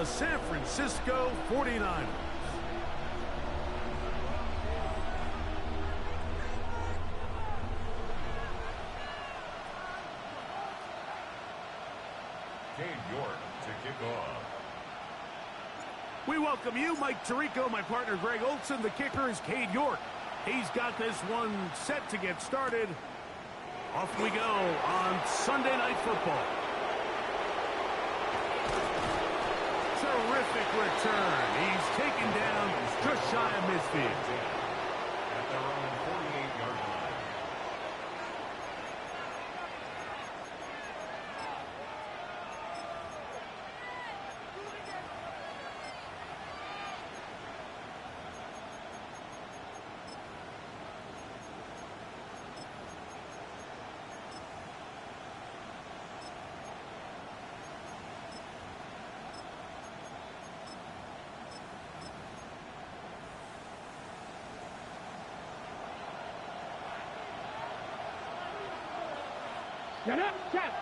the San Francisco 49ers. We welcome you, Mike Tirico, my partner Greg Olson. The kicker is Cade York. He's got this one set to get started. Off we go on Sunday Night Football. Terrific return. He's taken down just shy of midfield. At their own 48-yard line.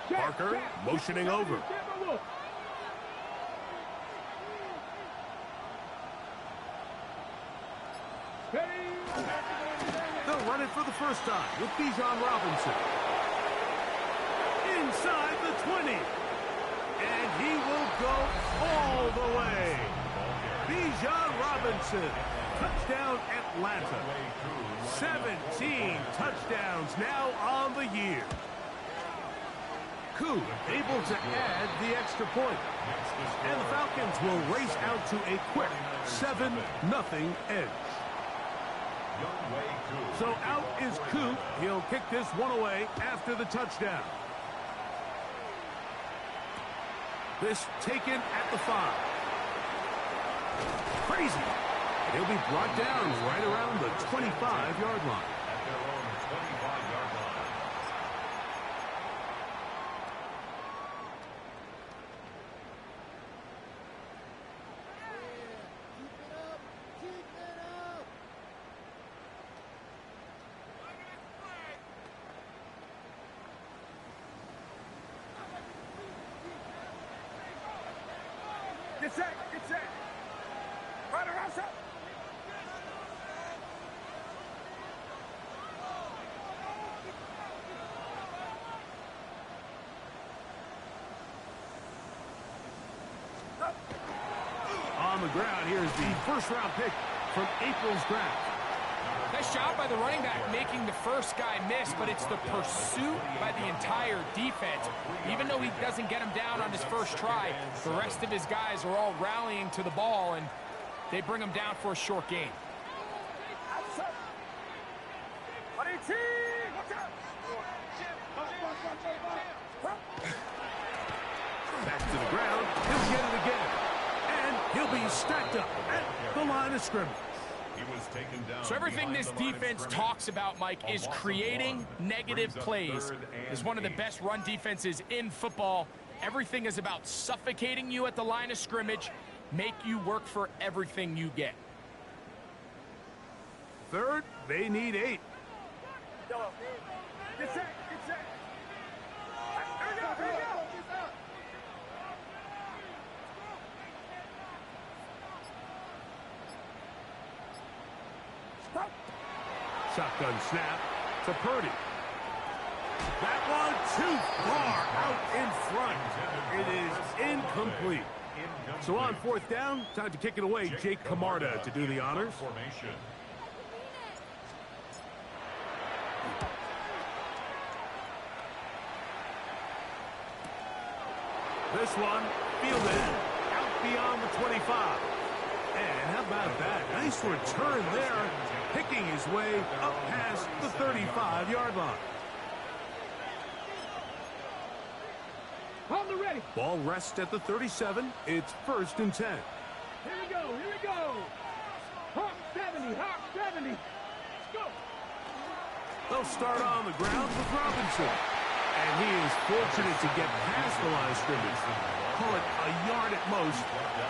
Parker motioning over. They'll run it for the first time with Bijan Robinson. Inside the 20. And he will go all the way. Bijan Robinson. Touchdown Atlanta. 17 touchdowns now on the year. Koo able to add the extra point. And the Falcons will race out to a quick 7-0 edge. So out is Koo. He'll kick this one away after the touchdown. This taken at the 5. Crazy. He'll be brought down right around the 25-yard line. At their own 25-yard line. Get set, get set. Right around set. On the ground, here's the first-round pick from April's draft. Nice job by the running back making the first guy miss, but it's the pursuit by the entire defense. Even though he doesn't get him down on his first try, the rest of his guys are all rallying to the ball, and they bring him down for a short gain. Back to the ground. He'll get it again. And he'll be stacked up at the line of scrimmage. He was taken down. So everything this defense talks about, Mike, is creating negative plays. It's one of the best run defenses in football. Everything is about suffocating you at the line of scrimmage, make you work for everything you get. Third, they need 8. Get set, get set. Here we go, here we go. Shotgun snap to Purdy. That one too far out in front. It is incomplete. So on 4th down, time to kick it away. Jake Camarda to do the honors. Formation. This one fielded out beyond the 25. And how about that? Nice return there, picking his way up past the 35-yard line. On the ready. Ball rests at the 37. It's 1st and 10. Here we go, here we go. Hawk 70, Hawk 70. Let's go. They'll start on the ground with Robinson. And he is fortunate to get past the line of scrimmage. Call it a yard at most.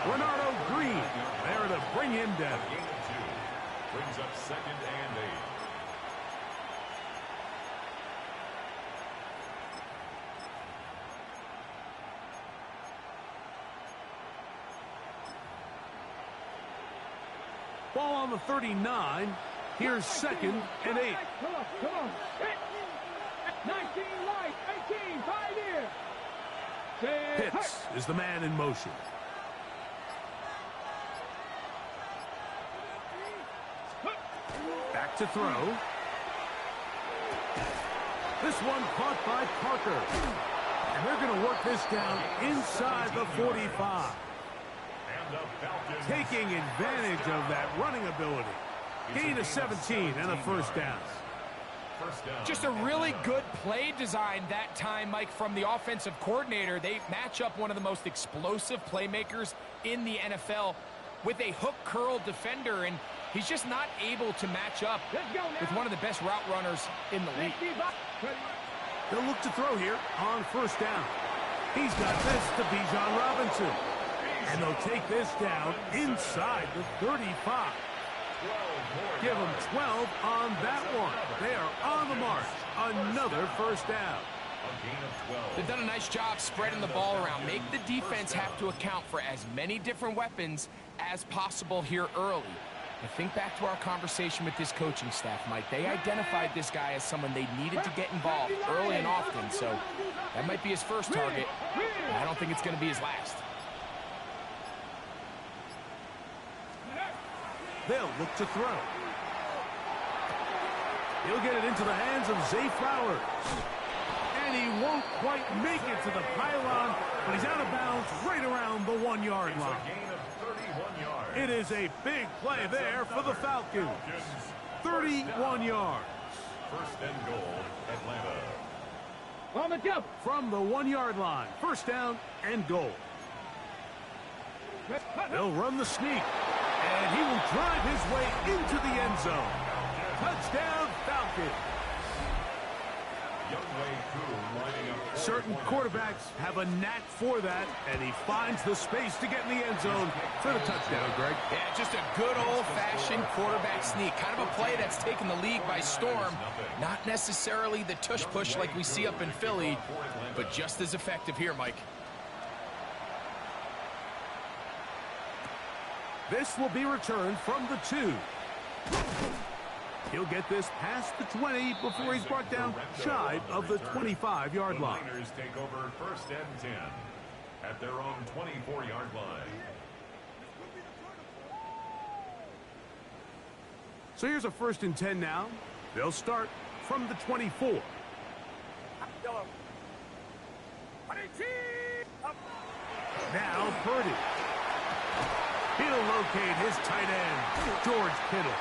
Renardo Green there to bring him down. Gain of 2. Brings up 2nd and 8. Ball on the 39. Here's 2nd and 8. Come on, come on. Hit. 19 light, 18, 5 here. Pitts is the man in motion. Back to throw. This one caught by Parker. And they're going to work this down inside the 45. Taking advantage of that running ability. Gain of 17 and a first down. Just a really good play design that time, Mike, from the offensive coordinator. They match up one of the most explosive playmakers in the NFL with a hook curl defender, and he's just not able to match up with one of the best route runners in the league. They'll look to throw here on first down. He's got this to Bijan Robinson. And they'll take this down inside the 35. Give them 12 on that one. They are on the march. Another first down. They've done a nice job spreading the ball around. Make the defense have to account for as many different weapons as possible here early. I think back to our conversation with this coaching staff, Mike. They identified this guy as someone they needed to get involved early and often, so that might be his first target. But I don't think it's going to be his last. They'll look to throw. He'll get it into the hands of Zay Flowers. And he won't quite make it to the pylon, but he's out of bounds right around the 1-yard line. It is a big play there for the Falcons. 31 yards. First and goal, Atlanta. On the jump. From the 1-yard line. First down and goal. They'll run the sneak. And he will drive his way into the end zone. Touchdown, Falcons. Certain quarterbacks have a knack for that, and he finds the space to get in the end zone for the touchdown, Greg. Yeah, just a good old-fashioned quarterback sneak. Kind of a play that's taken the league by storm. Not necessarily the tush-push like we see up in Philly, but just as effective here, Mike. This will be returned from the 2. He'll get this past the 20 before he's brought down shy of the 25-yard line. The Niners take over first and 10 at their own 24-yard line. So here's a first and 10 now. They'll start from the 24. Now Purdy. He'll locate his tight end, George Kittle.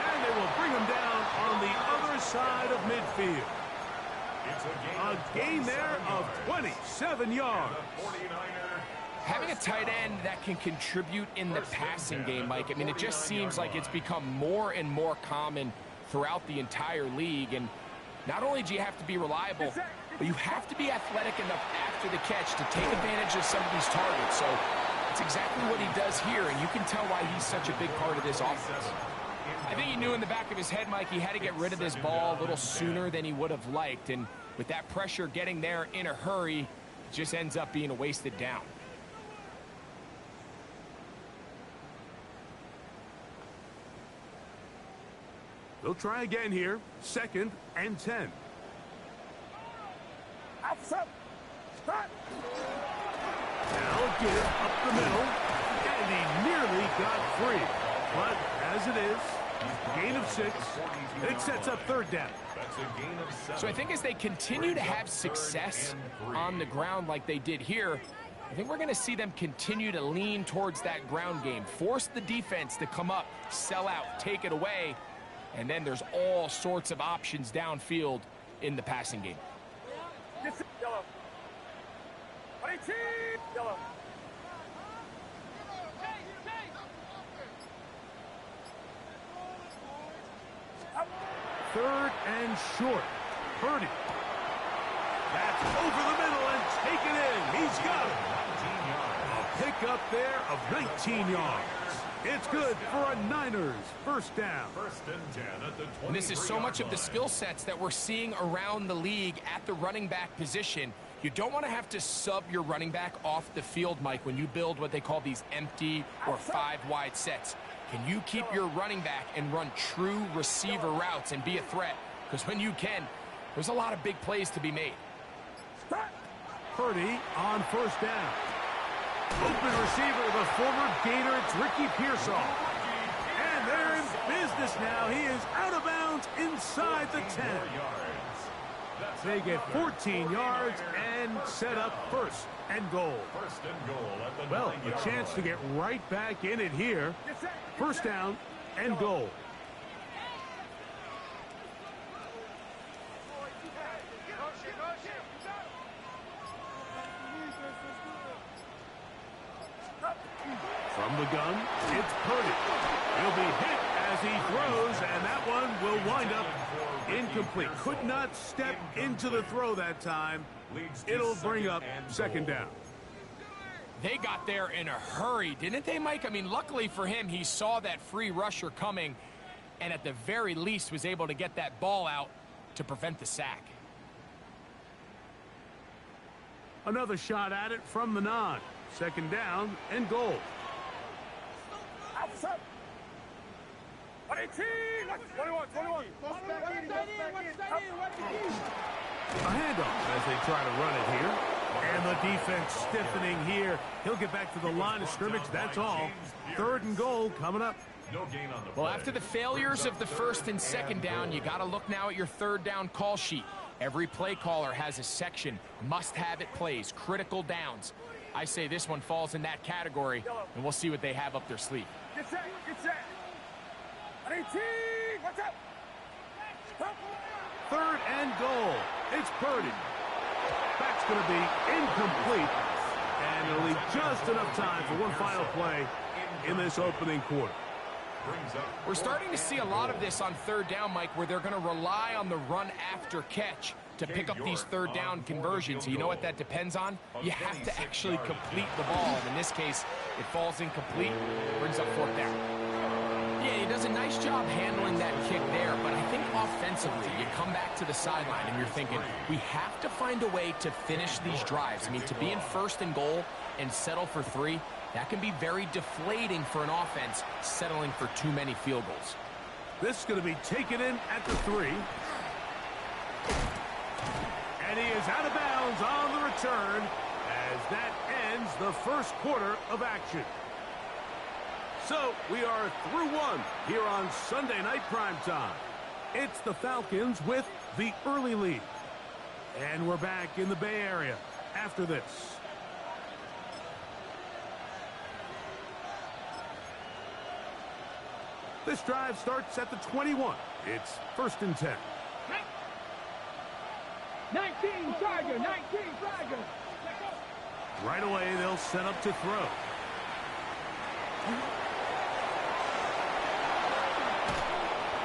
And they will bring him down on the other side of midfield. A gain there of 27 yards. Having a tight end that can contribute in the passing game, Mike, I mean, it just seems like it's become more and more common throughout the entire league. And not only do you have to be reliable, but you have to be athletic enough after the catch to take advantage of some of these targets. So that's exactly what he does here, and you can tell why he's such a big part of this offense. I think he knew in the back of his head, Mike, he had to get rid of this ball a little sooner than he would have liked. And with that pressure getting there in a hurry, it just ends up being a wasted down. They'll try again here. Second and 10. Now get it up the middle. And he nearly got free. But as it is, gain of 6. It sets up third down. So I think as they continue to have success on the ground like they did here, I think we're going to see them continue to lean towards that ground game. Force the defense to come up, sell out, take it away. And then there's all sorts of options downfield in the passing game. Third and short. Purdy. That's over the middle and taken in. He's got it. A pickup there of 19 yards. It's good for a Niners first down. First and 10 at the 23-yard And this is so much of the skill sets that we're seeing around the league at the running back position. You don't want to have to sub your running back off the field, Mike, when you build what they call these empty or 5 wide sets. Can you keep your running back and run true receiver routes and be a threat? Because when you can, there's a lot of big plays to be made. Purdy on first down. Open receiver, the former Gator, it's Ricky Pearsall. And they're in business now. He is out of bounds inside the 10. They get 14 yards and set up first and goal. Well, a chance to get right back in it here. First down and goal. From the gun, it's Purdy. He'll be hit as he throws, and that one will wind up incomplete. Could not step into the throw that time. It'll bring up second down. They got there in a hurry, didn't they, Mike? I mean, luckily for him, he saw that free rusher coming, and at the very least was able to get that ball out to prevent the sack. Another shot at it from the 9. Second down and goal. Outside. 18. 21. A handoff as they try to run it here. And the defense stiffening here. He'll get back to the line of scrimmage. That's all. Third and goal coming up. Well, after the failures of the first and second down, you got to look now at your third down call sheet. Every play caller has a section, must-have-it plays, critical downs. I say this one falls in that category, and we'll see what they have up their sleeve. Get set. 18. What's up? Third and goal. It's Purdy. That's going to be incomplete. And it'll leave just enough time for one final play in this opening quarter. We're starting to see a lot of this on third down, Mike, where they're going to rely on the run after catch to pick up these third down conversions. You know what that depends on? You have to actually complete the ball. And in this case, it falls incomplete, brings up fourth down. Yeah, he does a nice job handling that kick there, but I think offensively, you come back to the sideline and you're thinking, we have to find a way to finish these drives. I mean, to be in first and goal and settle for 3, that can be very deflating for an offense settling for too many field goals. This is going to be taken in at the 3. And he is out of bounds on the return as that ends the first quarter of action. So we are through one here on Sunday Night Primetime. It's the Falcons with the early lead. And we're back in the Bay Area after this. This drive starts at the 21. It's first and 10. 19 Tiger. Right away, they'll set up to throw.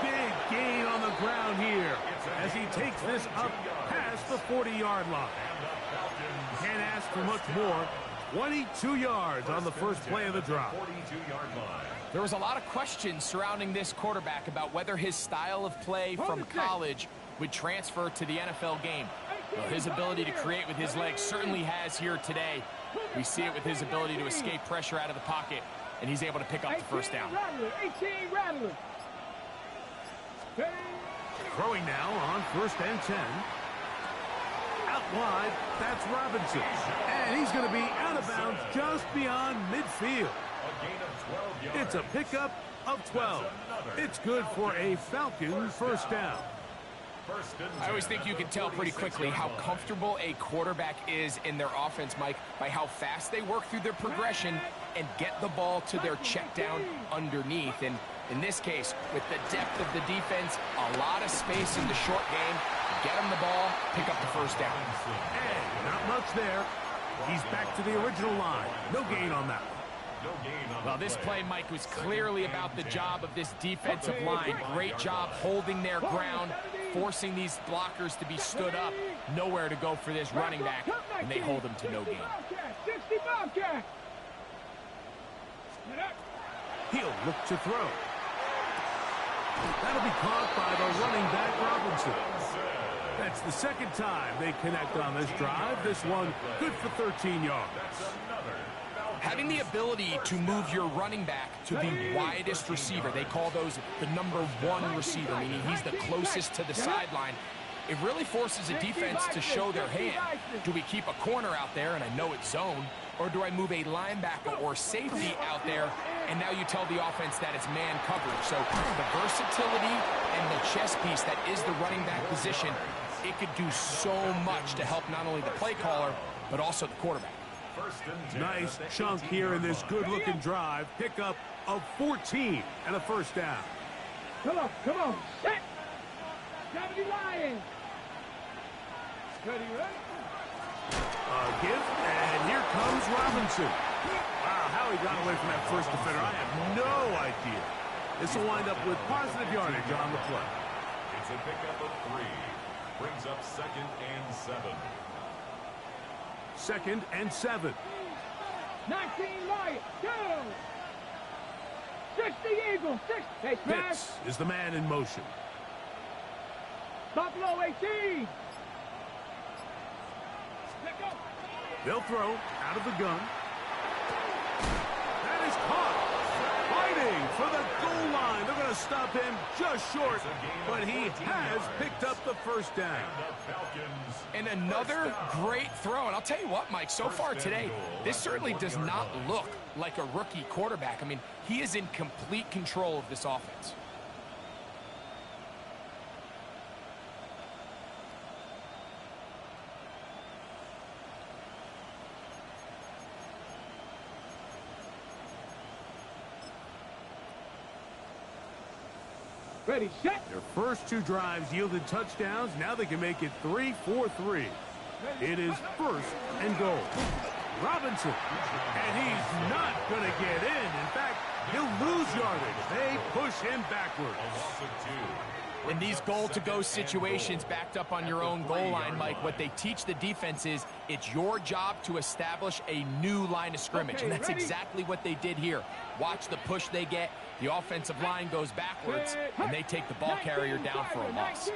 Big gain on the ground here as he takes this up past the 40-yard line. Can't ask for much more. 22 yards on the first play of the drive. There was a lot of questions surrounding this quarterback about whether his style of play from college would transfer to the NFL game. Well, his ability to create with his legs certainly has here today. We see it with his ability to escape pressure out of the pocket, and he's able to pick up the first down. 18 Rattler. Throwing now on first and 10. Out wide, that's Robinson. And he's going to be out of bounds just beyond midfield. It's a pickup of 12. It's good for a Falcon first down. I always think you can tell pretty quickly how comfortable a quarterback is in their offense, Mike, by how fast they work through their progression and get the ball to their check down underneath. And in this case, with the depth of the defense, a lot of space in the short game, get him the ball, pick up the first down. And not much there. He's back to the original line. No gain on that one. Well, this play, Mike, was clearly about the job of this defensive line. Great job holding their ground, forcing these blockers to be stood up. Nowhere to go for this running back, and they hold him to no gain. He'll look to throw. That'll be caught by the running back, Robinson. That's the second time they connect on this drive. This one good for 13 yards. Having the ability to move your running back to the widest receiver, they call those the #1 receiver, meaning he's the closest to the sideline. It really forces a defense to show their hand. Do we keep a corner out there, and I know it's zone, or do I move a linebacker or safety out there, and now you tell the offense that it's man coverage? So the versatility and the chess piece that is the running back position, it could do so much to help not only the play caller, but also the quarterback. Nice chunk here in this good-looking drive. Pickup of 14 and a first down. Come on, set. 70 Lions. Ready, ready? Give, and here comes Robinson. Wow, how he got away from that first defender, I have no idea. This will wind up with positive yardage on the play. It's a pickup of 3. Brings up 2nd and 7. 2nd and 7. 19 Lions, go! 60 Eagles, 60. Hey, Pitts is the man in motion. Buffalo 18. Let go. They'll throw out of the gun. That is caught. Fighting for the goal line. They're going to stop him just short, but he has picked up the first down. And another great throw. And I'll tell you what, Mike, so far today, this certainly does not look like a rookie quarterback. I mean, he is in complete control of this offense. Ready, set. Their first 2 drives yielded touchdowns. Now they can make it 3-4-3. It is 1st and goal. Robinson, and he's not going to get in. In fact, he'll lose yardage. They push him backwards. In these goal-to-go situations backed up on your own goal line, Mike, what they teach the defense is it's your job to establish a new line of scrimmage, and that's exactly what they did here. Watch the push they get. The offensive line goes backwards, and they take the ball carrier down for a loss.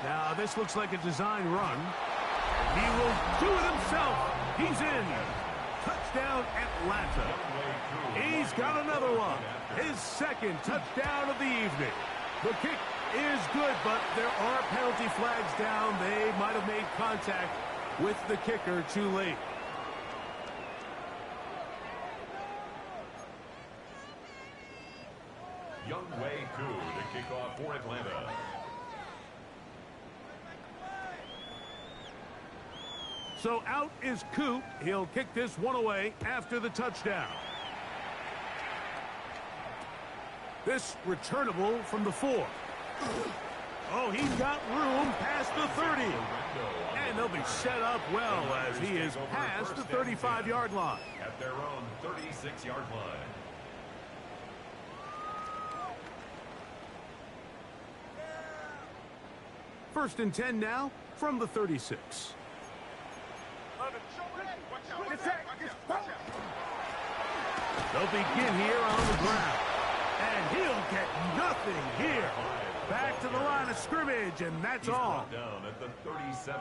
Now, this looks like a design run. He will do it himself. He's in. Touchdown, Atlanta. He's got another one. His 2nd touchdown of the evening. The kick is good, but there are penalty flags down. They might have made contact with the kicker too late. Young Wei Koo to kick off for Atlanta. So out is Coop. He'll kick this one away after the touchdown. This returnable from the 4. Oh, he's got room past the 30. And they'll be set up well as he is past the 35-yard line. At their own 36-yard line. First and 10 now from the 36. They'll begin here on the ground. And he'll get nothing here. Back to the line of scrimmage, and that's all.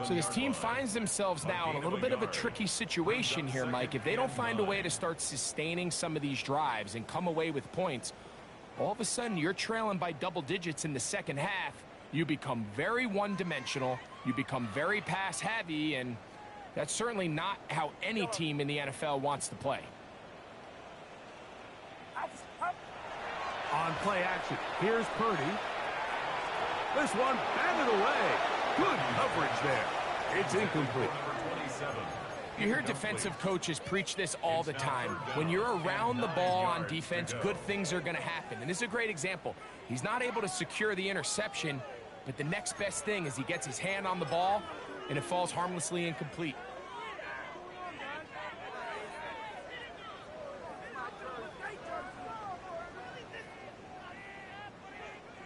So this team finds themselves now in a little bit of a tricky situation here, Mike. If they don't find a way to start sustaining some of these drives and come away with points, all of a sudden you're trailing by double digits in the second half. You become very one-dimensional. You become very pass-heavy, and that's certainly not how any team in the NFL wants to play. On play action, here's Purdy. This one batted away. Good coverage there. It's incomplete. You hear defensive coaches preach this all the time. When you're around the ball on defense, good things are going to happen. And this is a great example. He's not able to secure the interception, but the next best thing is he gets his hand on the ball, and it falls harmlessly incomplete.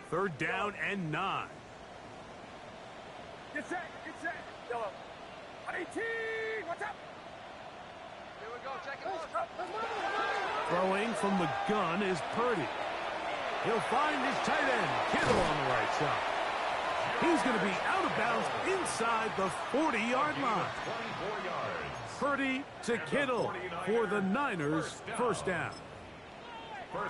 Third down and 9. Get set, Yellow. 18, what's up? Here we go, check it out. Throwing from the gun is Purdy. He'll find his tight end, Kittle, on the right side. He's going to be out of bounds inside the 40-yard line. 24 yards. Purdy to Kittle for the Niners, first down.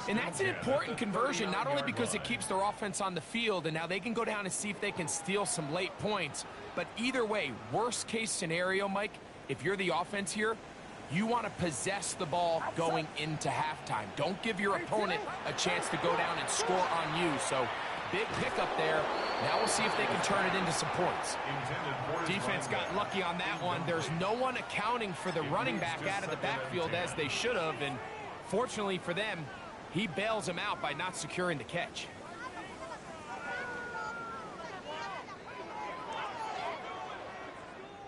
And that's an important conversion, not only because it keeps their offense on the field, and now they can go down and see if they can steal some late points. But either way, worst case scenario, Mike, if you're the offense here, you want to possess the ball going into halftime. Don't give your opponent a chance to go down and score on you. So big pickup there. Now we'll see if they can turn it into some points. Defense got lucky on that one. There's no one accounting for the running back out of the backfield as they should have, and fortunately for them, he bails him out by not securing the catch.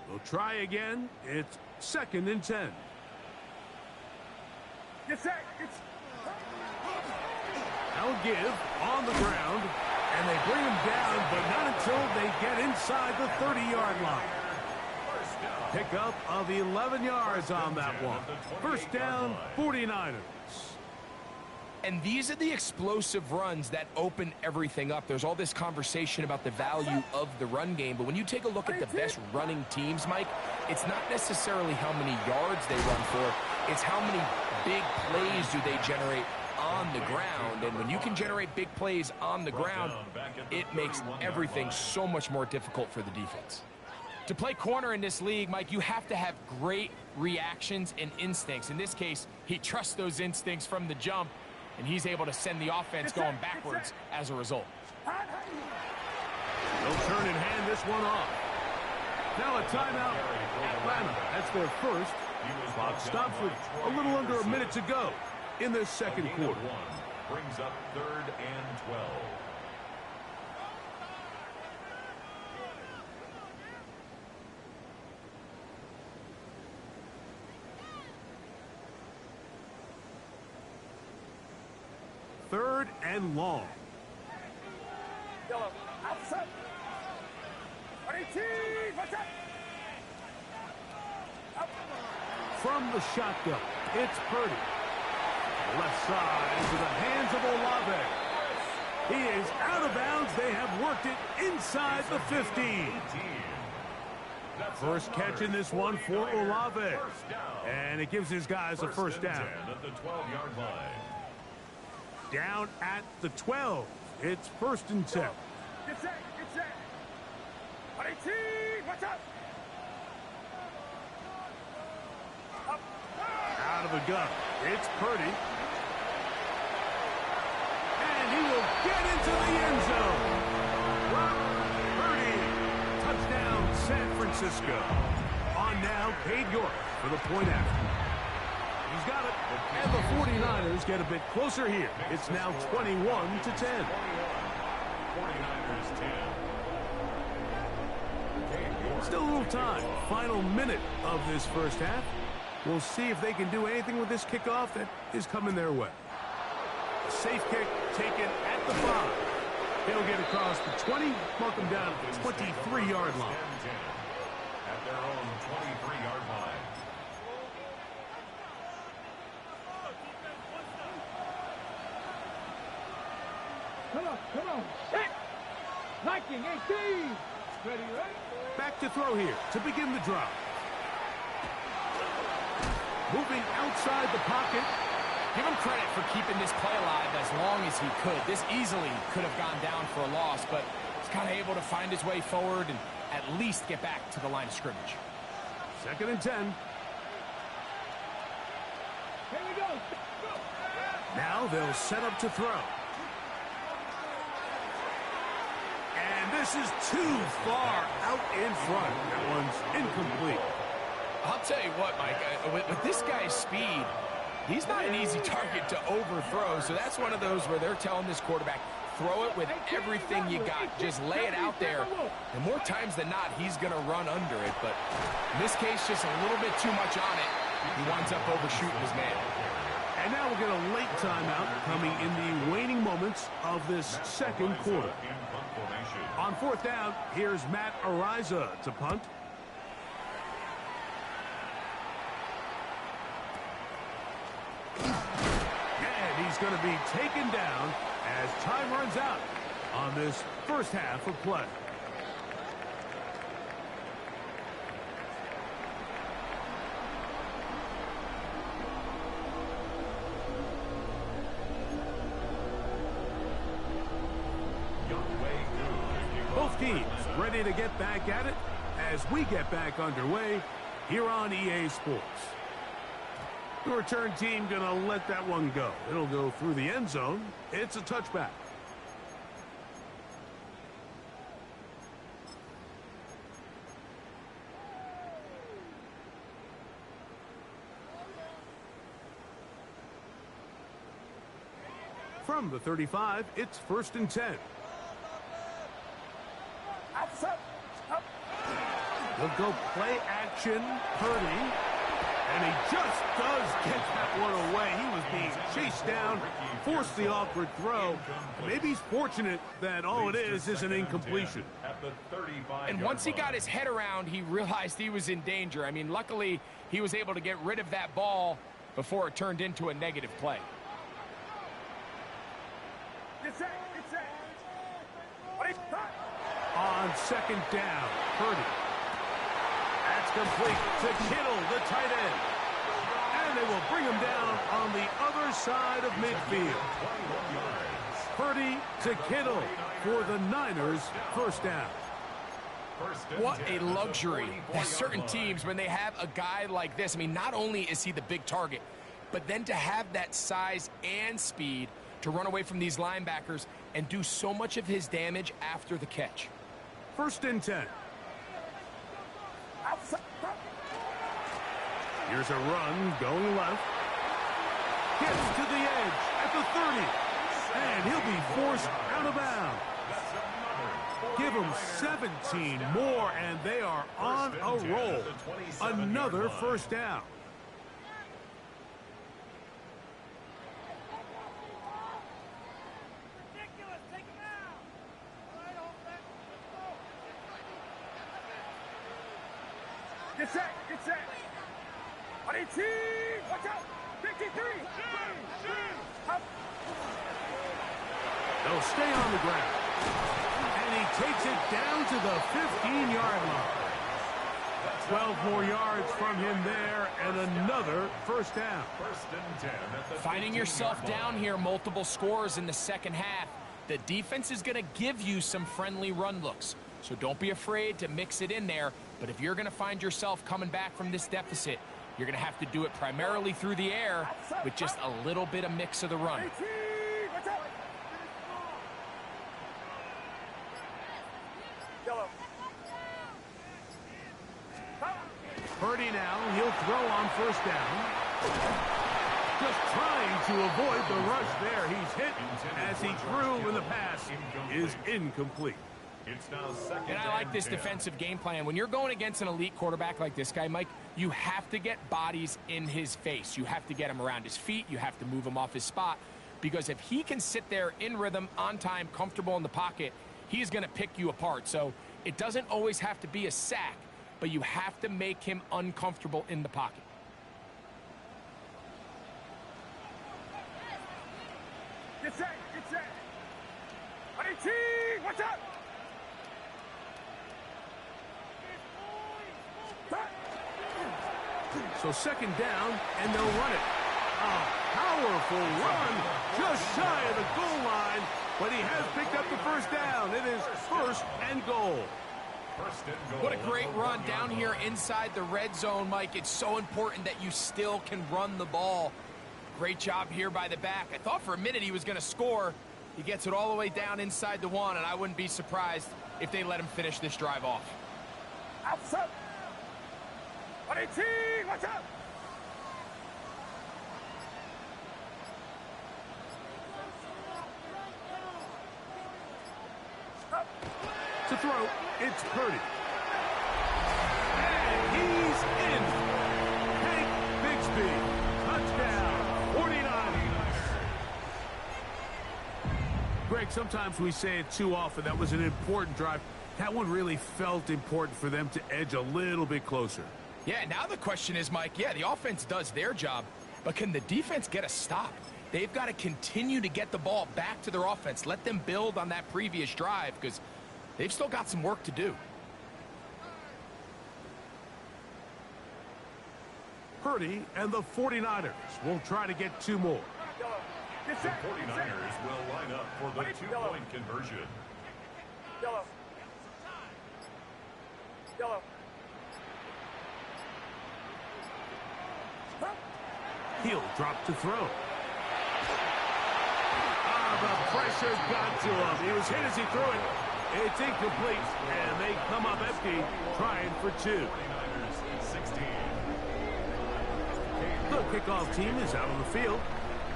We'll try again. It's 2nd and 10. Now give on the ground, and they bring him down, but not until they get inside the 30-yard line. Pickup of 11 yards on that one. First down, 49ers. And these are the explosive runs that open everything up. There's all this conversation about the value of the run game, but when you take a look at the best running teams, Mike, it's not necessarily how many yards they run for, it's how many big plays do they generate on the ground. And when you can generate big plays on the ground, it makes everything so much more difficult for the defense. To play corner in this league, Mike, you have to have great reactions and instincts. In this case, he trusts those instincts from the jump, and he's able to send the offense going backwards as a result. They'll turn and hand this one off. Now a timeout, Atlanta. That's their first. Clock stops with a little under a minute to go in this second quarter. Brings up 3rd and 12. Third and long. Yellow, outside. 18, what's up? From the shotgun, it's Purdy. Left side into the hands of Olave. He is out of bounds. They have worked it inside the 15. First catch in this one for Olave. And it gives his guys a first down. At the 12-yard line. Down at the 12. It's 1st and 10. Get set, get set. 18, what's up? Out of the gun. It's Purdy. And he will get into the end zone. Purdy. Touchdown, San Francisco. On now, Cade York for the point after. He's got it. And the 49ers get a bit closer here. It's now 21 to 10. 49ers 10. Still a little time. Final minute of this first half. We'll see if they can do anything with this kickoff that is coming their way. A safe kick taken at the 5. He'll get across the 20, mark him down at the 23-yard line. At their own 23-yard line. Come on. Set. Liking 18. Ready, right? Back to throw here to begin the drive. Moving outside the pocket. Give him credit for keeping this play alive as long as he could. This easily could have gone down for a loss, but he's kind of able to find his way forward and at least get back to the line of scrimmage. 2nd and 10. Here we go. Now they'll set up to throw. And this is too far out in front. That one's incomplete. I'll tell you what, Mike, with this guy's speed, he's not an easy target to overthrow, so that's one of those where they're telling this quarterback, throw it with everything you got. Just lay it out there. And more times than not, he's going to run under it. But in this case, just a little bit too much on it. He winds up overshooting his man. And now we'll get a late timeout coming in the waning moments of this second quarter. On 4th down, here's Matt Ariza to punt. And he's going to be taken down as time runs out on this first half of play. ready to get back at it as we get back underway here on EA Sports. The return team going to let that one go. It'll go through the end zone. It's a touchback. From the 35, it's 1st and 10. He'll go play action, Purdy. And he just does get that one away. He was being chased down, forced the awkward throw. Maybe he's fortunate that all it is an incompletion. And once he got his head around, he realized he was in danger. I mean, luckily, he was able to get rid of that ball before it turned into a negative play. On 2nd down, Purdy. That's complete to Kittle, the tight end. And they will bring him down on the other side of midfield. Purdy to Kittle for the Niners, 1st down. What a luxury. There's certain teams, when they have a guy like this, I mean, not only is he the big target, but then to have that size and speed to run away from these linebackers and do so much of his damage after the catch. 1st and 10. Here's a run going left. Gets to the edge at the 30. And he'll be forced out of bounds. Give them 17 more, and they are on a roll. Another 1st down. Get set, get set. 18, watch out. 53. Up. They'll stay on the ground. And he takes it down to the 15-yard line. 12 more yards from him there, and another 1st down. Finding yourself down here, multiple scores in the second half. The defense is going to give you some friendly run looks. So don't be afraid to mix it in there. But if you're going to find yourself coming back from this deficit, you're going to have to do it primarily through the air with just a little bit of mix of the run. Purdy now, he'll throw on 1st down. Just trying to avoid the rush there. He's hit as he threw, and the pass is incomplete. And I like this defensive game plan. When you're going against an elite quarterback like this guy, Mike, you have to get bodies in his face. You have to get him around his feet. You have to move him off his spot. Because if he can sit there in rhythm, on time, comfortable in the pocket, he's going to pick you apart. So it doesn't always have to be a sack, but you have to make him uncomfortable in the pocket. Get set, get set. 18, watch out. So 2nd down, and they'll run it. A powerful run just shy of the goal line, but he has picked up the 1st down. It is 1st and goal. What a great run down here inside the red zone, Mike. It's so important that you still can run the ball. Great job here by the back. I thought for a minute he was going to score. He gets it all the way down inside the 1, and I wouldn't be surprised if they let him finish this drive off. Outside. 18, watch out. To throw, it's Purdy. And he's in. Hank Bigsby, touchdown, 49ers. Greg, sometimes we say it too often. That was an important drive. That one really felt important for them to edge a little bit closer. Yeah, now the question is, Mike, yeah, the offense does their job, but can the defense get a stop? They've got to continue to get the ball back to their offense. Let them build on that previous drive because they've still got some work to do. Purdy and the 49ers will try to get 2 more. The 49ers will line up for the 2-point conversion. Yellow. He'll drop to throw. The pressure got to him. He was hit as he threw it. It's incomplete, and they come up empty, trying for two. The kickoff team is out on the field,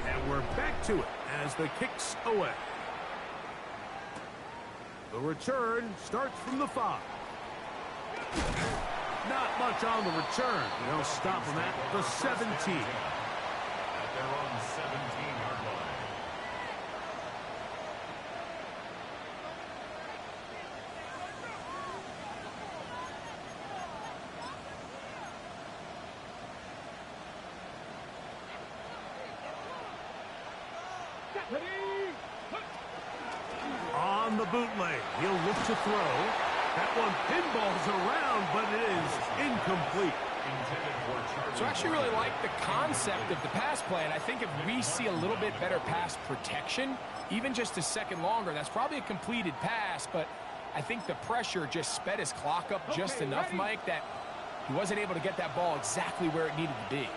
and we're back to it as the kick's away. The return starts from the 5. Not much on the return. They'll stop him at the 17. At their own 17-yard line. On the bootleg, he'll look to throw. That one pinballs around, but it is incomplete. So I actually really like the concept of the pass play, and I think if we see a little bit better pass protection, even just a second longer, that's probably a completed pass, but I think the pressure just sped his clock up just enough, Mike, that he wasn't able to get that ball exactly where it needed to be.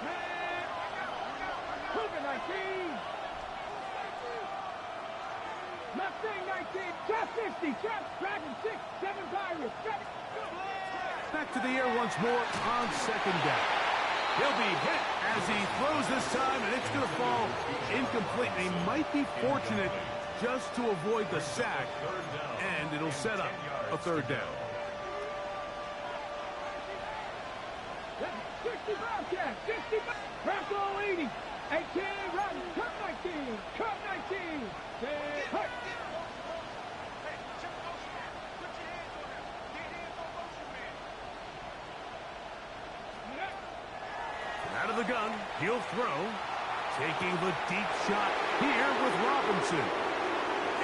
Back to the air once more on second down. He'll be hit as he throws this time, and it's going to fall incomplete. They might be fortunate just to avoid the sack, and it'll set up a third down. 80, 18, run, cut 19, cut 19, cut. Out of the gun, he'll throw. Taking the deep shot here with Robinson.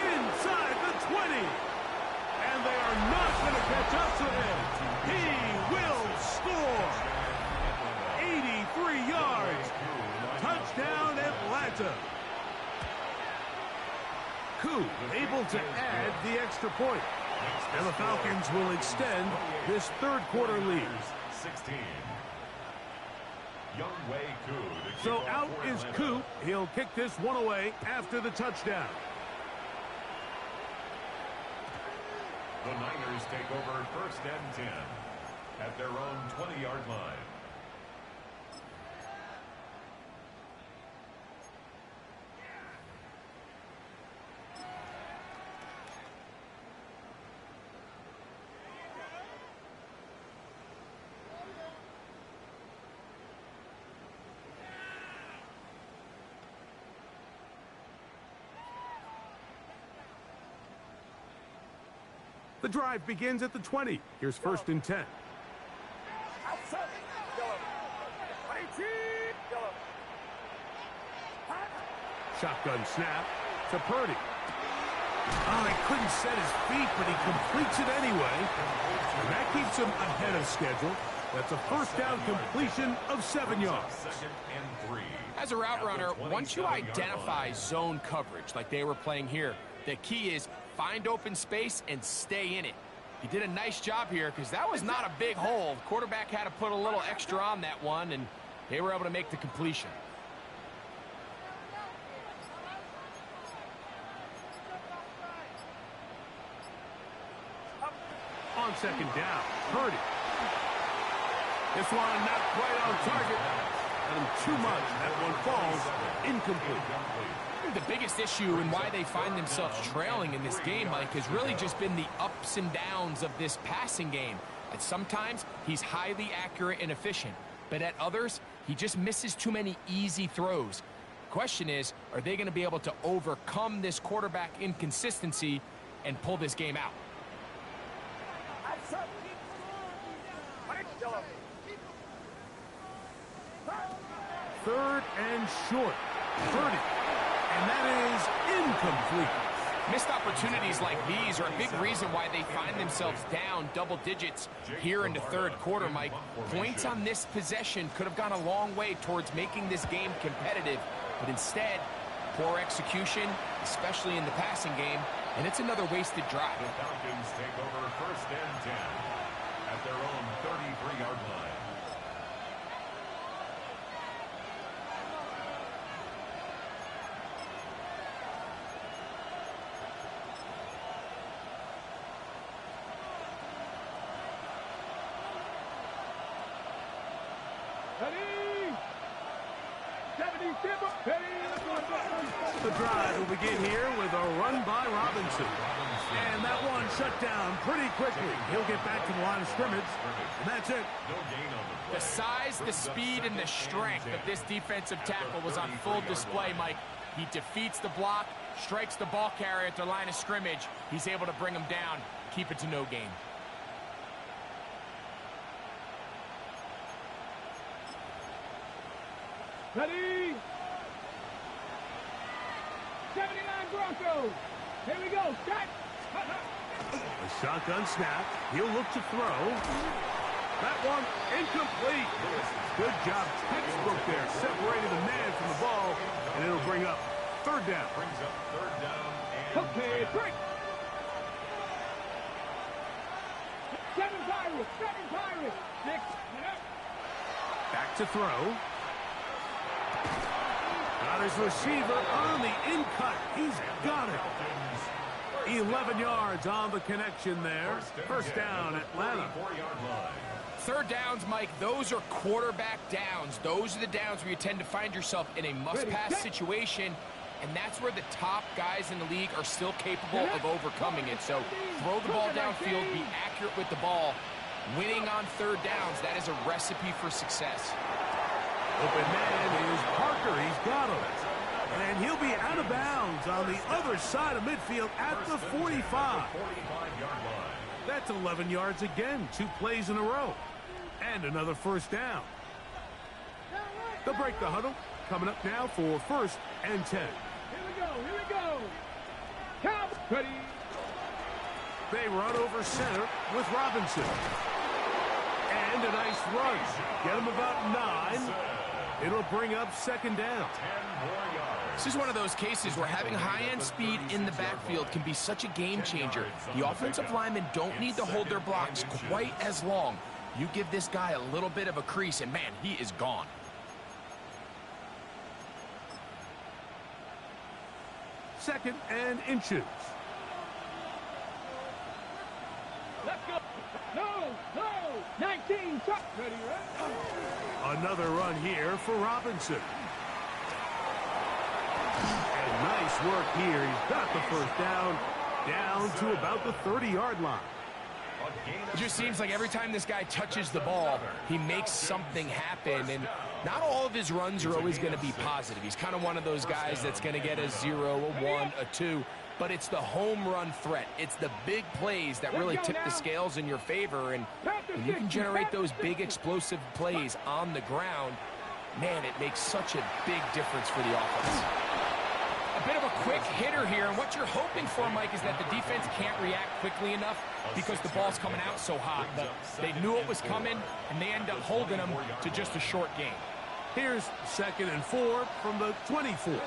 Inside the 20. And they are not going to catch up to him. He will score. 83 yards. Touchdown, Atlanta. Koo able to add the extra point. And the Falcons will extend this third quarter lead. 16. So out is Koo. He'll kick this one away after the touchdown. The Niners take over 1st and 10 at their own 20-yard line. The drive begins at the 20. Here's 1st and 10. Shotgun snap to Purdy. Oh, he couldn't set his feet, but he completes it anyway. And that keeps him ahead of schedule. That's a first down completion of 7 yards. 2nd and 3. As a route runner, once you identify zone coverage like they were playing here, the key is find open space and stay in it. He did a nice job here because that was not a big hole. The quarterback had to put a little extra on that one, and they were able to make the completion. On second down, Purdy. This one not quite on target. Got him too much. That one falls incomplete. The biggest issue and why they find themselves trailing in this game, Mike, has really just been the ups and downs of this passing game. At sometimes, he's highly accurate and efficient, but at others, he just misses too many easy throws. The question is, are they going to be able to overcome this quarterback inconsistency and pull this game out? Third and short. Purdy. And that is incomplete. Missed opportunities like these are a big reason why they find themselves down double digits here in the third quarter, Mike. Points on this possession could have gone a long way towards making this game competitive, but instead, poor execution, especially in the passing game, and it's another wasted drive. The Falcons take over 1st and 10 at their own The drive will begin here with a run by Robinson. And that one shut down pretty quickly. He'll get back to the line of scrimmage, and that's it. The size, the speed, and the strength of this defensive tackle was on full display, Mike. He defeats the block, strikes the ball carrier at the line of scrimmage. He's able to bring him down, keep it to no gain. Ready? 79 Broncos. Here we go. Start. A shotgun snap. He'll look to throw. That one incomplete. Good job. Textbook there. Separating the man from the ball. And it'll bring up third down. Brings up third down and Okay, break. 7 Pirates. 7 Pirates. 6. Back to throw. Got his receiver on the in-cut. He's got it. 11 yards on the connection there. First down, Atlanta. Third downs, Mike, those are quarterback downs. Those are the downs where you tend to find yourself in a must-pass situation, and that's where the top guys in the league are still capable of overcoming it. So throw the ball downfield, be accurate with the ball. Winning on third downs, that is a recipe for success. Open man is Parker. He's got him. And he'll be out of bounds on the other side of midfield at the 45. That's 11 yards again. 2 plays in a row. And another first down. They'll break the huddle. Coming up now for first and 10. Here we go. Here we go. Count. Ready. They run over center with Robinson. And a nice run. Get him about 9. It'll bring up second down. This is one of those cases where having high-end speed in the backfield can be such a game changer. The offensive linemen don't need to hold their blocks quite as long. You give this guy a little bit of a crease, and man, he is gone. Second and inches. Let's go. No, no. 19. Chuck. Ready, right? Another run here for Robinson. And nice work here. He's got the first down to about the 30-yard line. It just seems like every time this guy touches the ball, he makes something happen. And not all of his runs are always going to be positive. He's kind of one of those guys that's going to get a 0, a 1, a 2. But it's the home run threat. It's the big plays that really tip the scales in your favor. And when you can generate those big explosive plays on the ground, man, it makes such a big difference for the offense. A bit of a quick hitter here, and what you're hoping for, Mike, is that the defense can't react quickly enough because the ball's coming out so hot. But they knew it was coming, and they end up holding them to just a short gain. Here's second and 4 from the 24.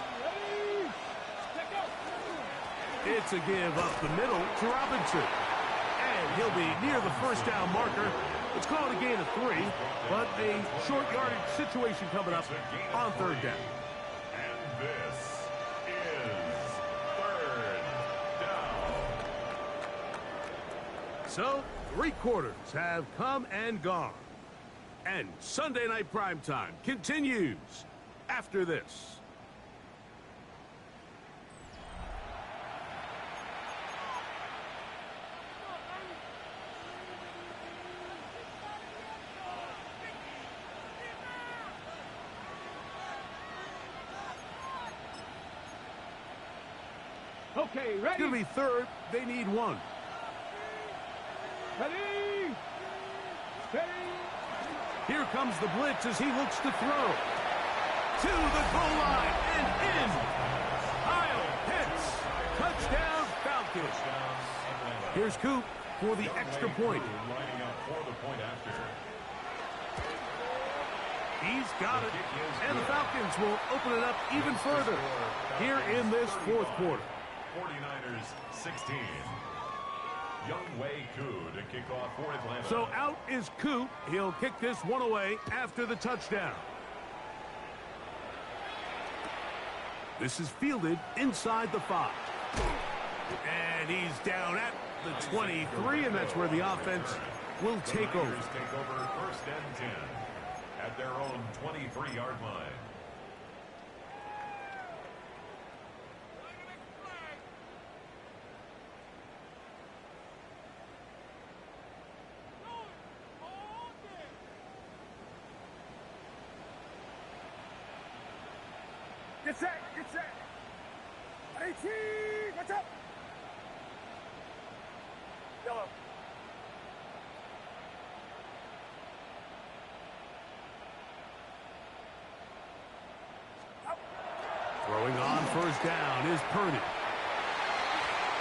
It's a give up the middle to Robinson. And he'll be near the first down marker. It's called a gain of 3, but a short yardage situation coming up on third down. And this is third down. So, 3 quarters have come and gone. And Sunday Night Primetime continues after this. Okay, ready? It's going to be third. They need 1. Ready? Ready? Here comes the blitz as he looks to throw. To the goal line and in. Kyle Pitts. Touchdown Falcons. Here's Coop for the extra point. Lining up for the point after. He's got it. And the Falcons will open it up even further here in this fourth quarter. 49ers 16. Young Wei Koo to kick off for Atlanta. So out is Coop. He'll kick this one away after the touchdown. This is fielded inside the 5. And he's down at the 23, and that's where the offense will take over. Take over first and 10. at their own 23-yard line. Get set, get set. 18, watch out. Yellow. Throwing on first down is Purdy.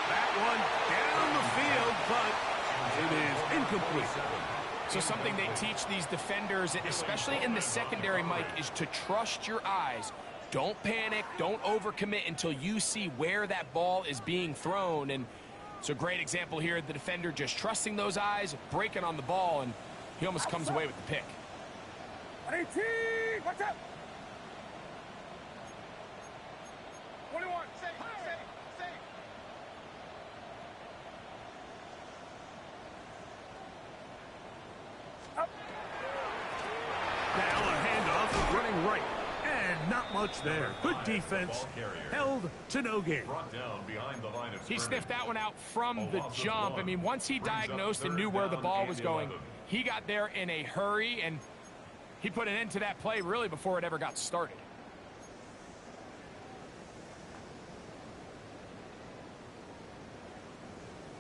That one down the field, but it is incomplete. So something they teach these defenders, especially in the secondary, Mike, is to trust your eyes. Don't panic, don't overcommit until you see where that ball is being thrown. And it's a great example here, the defender just trusting those eyes, breaking on the ball, and he almost comes away with the pick. 18, watch out. 21, safe, safe, safe. Up. Now a handoff, running right. And not much there. Good defense, held to no gain. Brought down behind the line of He scrimmage. sniffed that one out from the jump. I mean, once he diagnosed and knew where the ball was going, he got there in a hurry, and he put an end to that play really before it ever got started.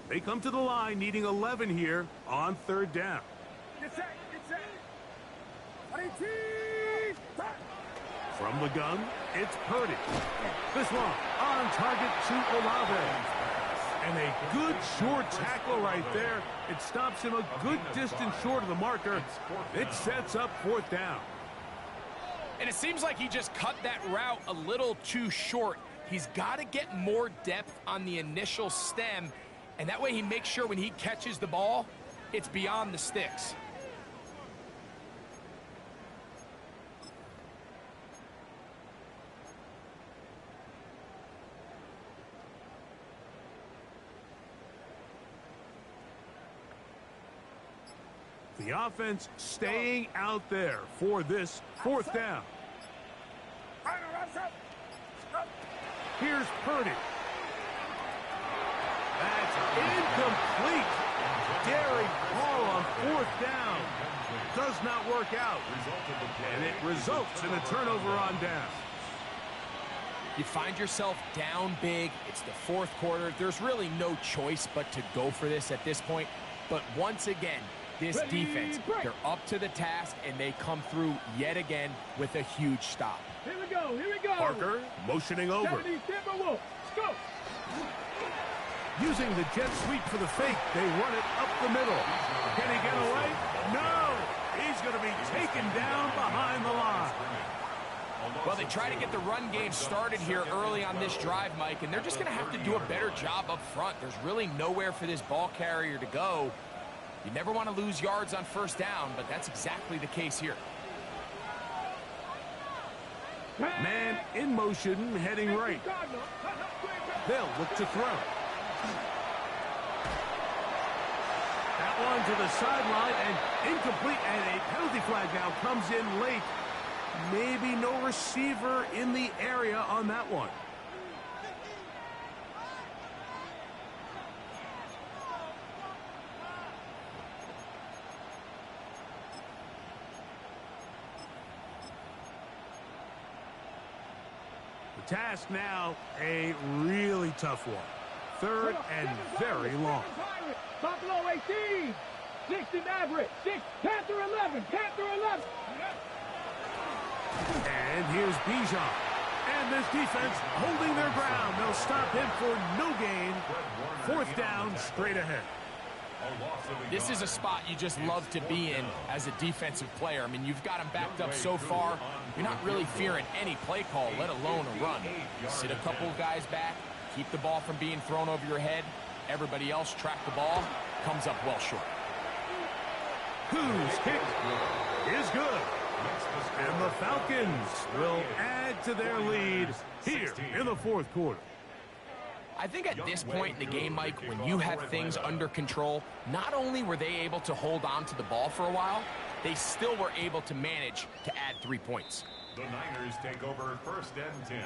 They come to the line needing 11 here on third down. Get set, get set. 18, start. From the gun, it's Purdy. This one on target to Olave. And a good short tackle right there. It stops him a good distance short of the marker. It sets up fourth down. And it seems like he just cut that route a little too short. He's got to get more depth on the initial stem, and that way he makes sure when he catches the ball, it's beyond the sticks. The offense staying out there for this fourth down. Here's Purdy. That's incomplete. Daring ball on fourth down. Does not work out. And it results in a turnover on down. You find yourself down big. It's the fourth quarter. There's really no choice but to go for this at this point. But once again, this defense, they're up to the task, and they come through yet again with a huge stop. Here we go, here we go. Parker motioning over. 70 Timberwolves, go. Using the jet sweep for the fake, they run it up the middle. Can he get away? No! He's going to be taken down behind the line. Well, they try to get the run game started here early on this drive, Mike, and they're just going to have to do a better job up front. There's really nowhere for this ball carrier to go. You never want to lose yards on first down, but that's exactly the case here. Man in motion, heading right. They'll look to throw. That one to the sideline and incomplete, and a penalty flag now comes in late. Maybe no receiver in the area on that one. The task now, a really tough one. Third and very long. Buffalo 18, 6 in average, 6, Panther 11, Panther 11. And here's Bijan. And this defense holding their ground. They'll stop him for no gain. Fourth down, straight ahead. This is a spot you just love to be in as a defensive player. I mean, you've got him backed up so far. You're not really fearing any play call, let alone a run. Sit a couple of guys back, keep the ball from being thrown over your head. Everybody else track the ball, comes up well short. Whose kick is good. And the Falcons will add to their lead here in the fourth quarter. I think at this point in the game, Mike, when you have things under control, not only were they able to hold on to the ball for a while, they still were able to manage to add 3 points. The Niners take over 1st and 10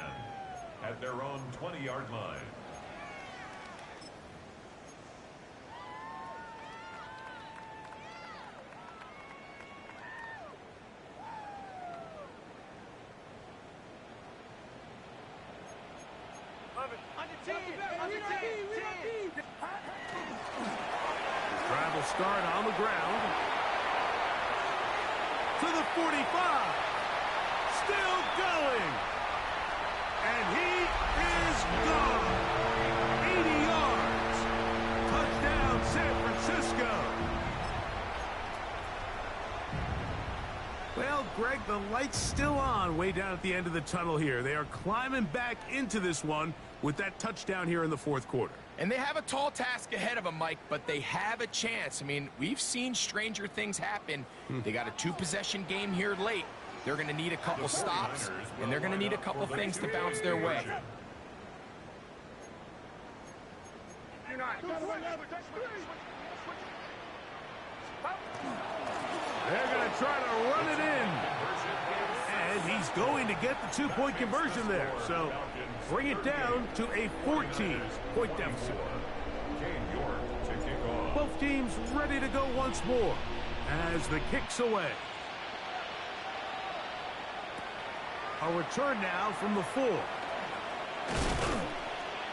at their own 20-yard line. Drive will start on the ground. To the 45. Still going. And he is gone. 80 yards. Touchdown, San Francisco. Well, Greg, the light's still on way down at the end of the tunnel here. They are climbing back into this one with that touchdown here in the 4th quarter. And they have a tall task ahead of them, Mike, but they have a chance. I mean, we've seen stranger things happen. They got a 2-possession game here late. They're going to need a couple stops, and they're going to need a couple things to bounce their way. They're going to try to run it in. And he's going to get the 2-point conversion there. So bring it down to a 14-point deficit. Both teams ready to go once more as the kick's away. A return now from the 4.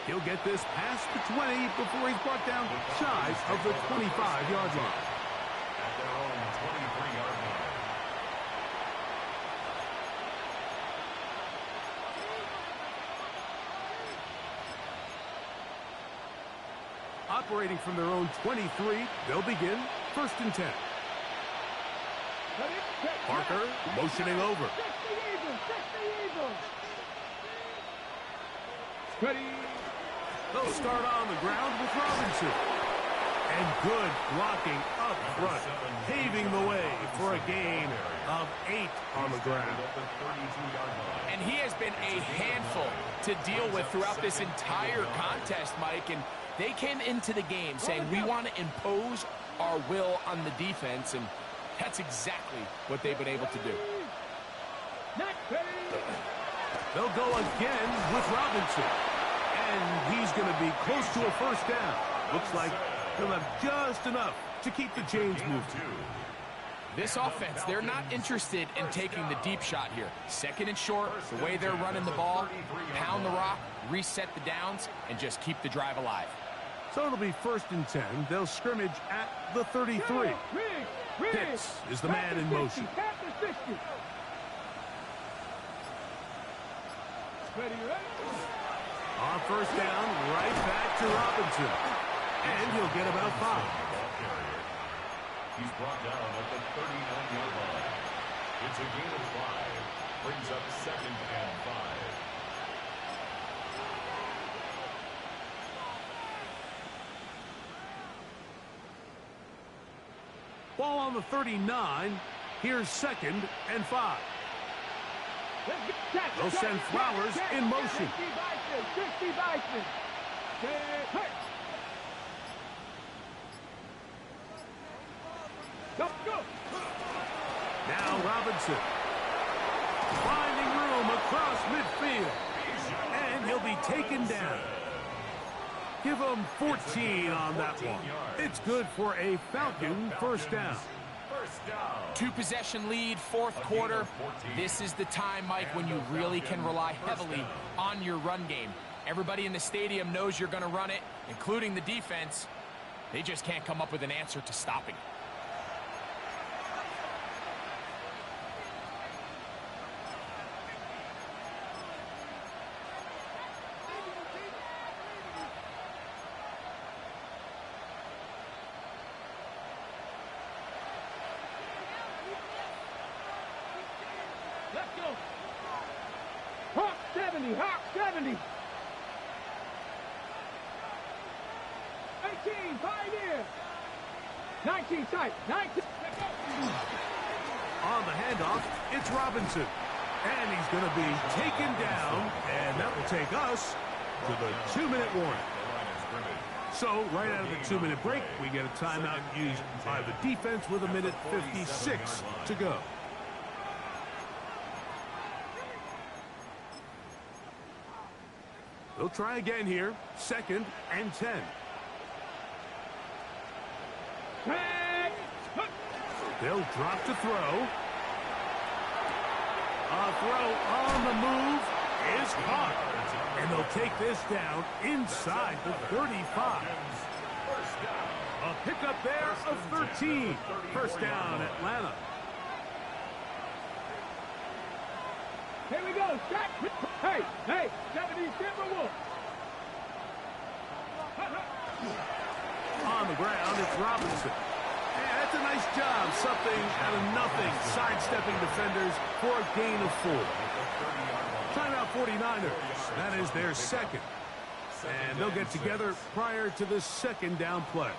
He'll get this past the 20 before he's brought down shy of the 25-yard line. At their own 23-yard line. Operating from their own 23, they'll begin 1st and 10. Parker motioning over. They'll start on the ground with Robinson. And good blocking up front, paving the way for a gain of 8 on the ground. And he has been a handful to deal with throughout this entire contest, Mike. And they came into the game saying, we want to impose our will on the defense, and that's exactly what they've been able to do. They'll go again with Robinson. And he's going to be close to a 1st down. Looks like he'll have just enough to keep the chains moving. This offense, they're not interested in taking the deep shot here. 2nd and short, the way they're running the ball, pound the rock, reset the downs, and just keep the drive alive. So it'll be 1st and 10. They'll scrimmage at the 33. Pitts is the man in motion. On 1st down, right back to Robinson. And he'll get about 5. He's brought down at the 39-yard line. It's a gain of 5. Brings up 2nd and 5. Ball on the 39. Here's 2nd and 5. They'll send Flowers in motion. Now Robinson. Finding room across midfield. And he'll be taken down. Give him 14 on that one. It's good for a Falcon 1st down. 2-possession lead, 4th quarter. This is the time, Mike, when you really can rely heavily on your run game. Everybody in the stadium knows you're going to run it, including the defense. They just can't come up with an answer to stopping it. Let's go. Hawk 70, Hawk 70. 18, 5 here. 19, tight, 19. On the handoff, it's Robinson. And he's going to be taken down. And that will take us to the 2-minute warning. So, right out of the 2-minute break, we get a timeout used by the defense with 1:56 to go. They'll try again here. 2nd and 10. They'll drop to throw. A throw on the move is caught. And they'll take this down inside the 35. A pickup there of 13. First down, Atlanta. Here we go. Shot. Hey, 70 Timberwolves. On the ground, it's Robinson. Yeah, that's a nice job. Something out of nothing. Sidestepping defenders for a gain of 4. Timeout 49ers. That is their second. And they'll get together prior to the second down play.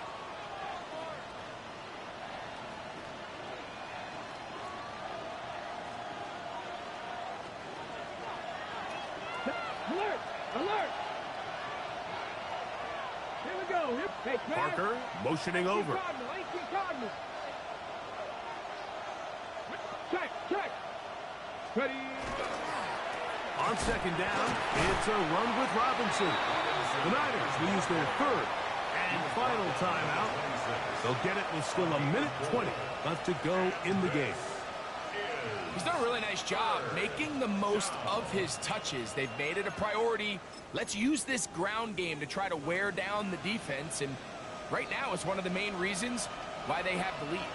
Alert! Alert! Here we go. Hey, Parker motioning over. Check. Ready. On second down, it's a run with Robinson. The Niners will use their third and final timeout. They'll get it with still 1:20 left to go in the game. He's done a really nice job making the most of his touches. They've made it a priority. Let's use this ground game to try to wear down the defense, and right now it's one of the main reasons why they have the lead.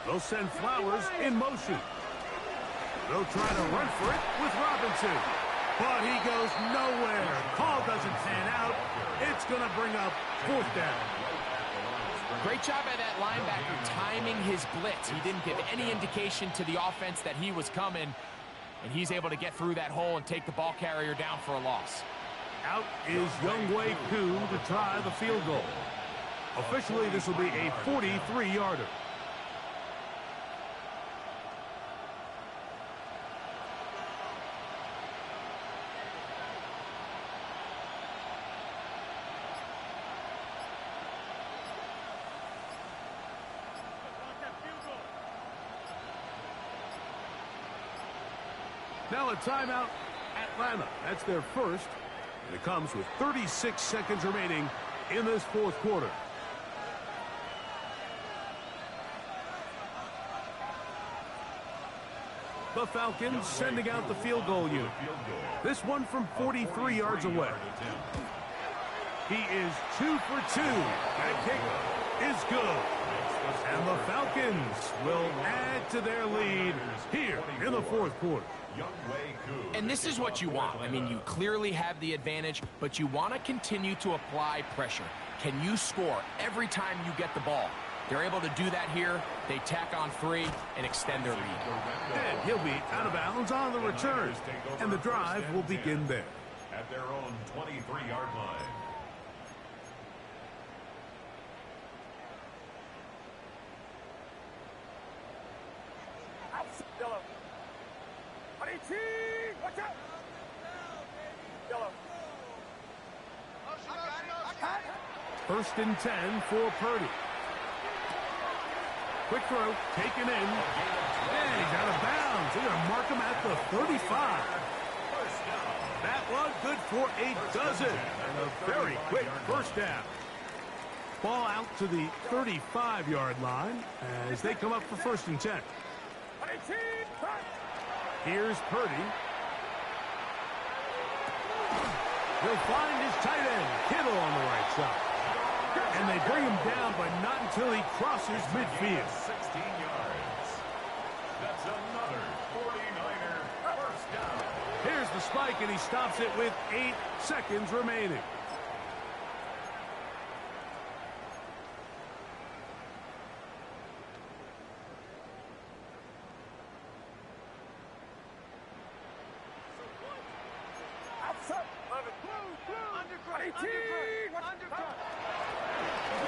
They'll send Flowers in motion. They'll try to run for it with Robinson. But he goes nowhere. Call doesn't pan out. It's going to bring up 4th down. Great job by that linebacker timing his blitz. He didn't give any indication to the offense that he was coming, and he's able to get through that hole and take the ball carrier down for a loss. Out is Younghoe Koo to try the field goal. Officially, this will be a 43-yarder. Now a timeout, Atlanta. That's their first, and it comes with 36 seconds remaining in this 4th quarter. The Falcons sending out the field goal unit. This one from 43 yards away. He is 2 for 2. That kick is good. And the Falcons will add to their lead here in the 4th quarter. And this is what you want. I mean, you clearly have the advantage, but you want to continue to apply pressure. Can you score every time you get the ball? They're able to do that here. They tack on 3 and extend their lead. And he'll be out of bounds on the return. And the drive will begin there. At their own 23-yard line. Yellow. 18! Watch out! Yellow. 1st and 10 for Purdy. Quick throw, taken in. And he's out of bounds. They're going to mark him at the 35. That one good for a dozen. And a very quick first down. Ball out to the 35-yard line as they come up for 1st and 10. 18! Here's Purdy. He'll find his tight end, Kittle, on the right side. And they bring him down, but not until he crosses midfield. 16 yards. That's another 49er first down. Here's the spike, and he stops it with 8 seconds remaining.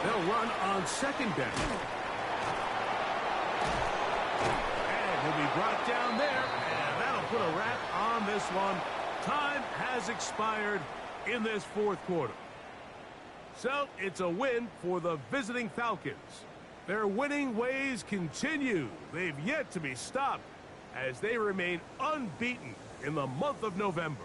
They'll run on 2nd down. And he'll be brought down there, and that'll put a wrap on this one. Time has expired in this fourth quarter. So it's a win for the visiting Falcons. Their winning ways continue. They've yet to be stopped as they remain unbeaten in the month of November.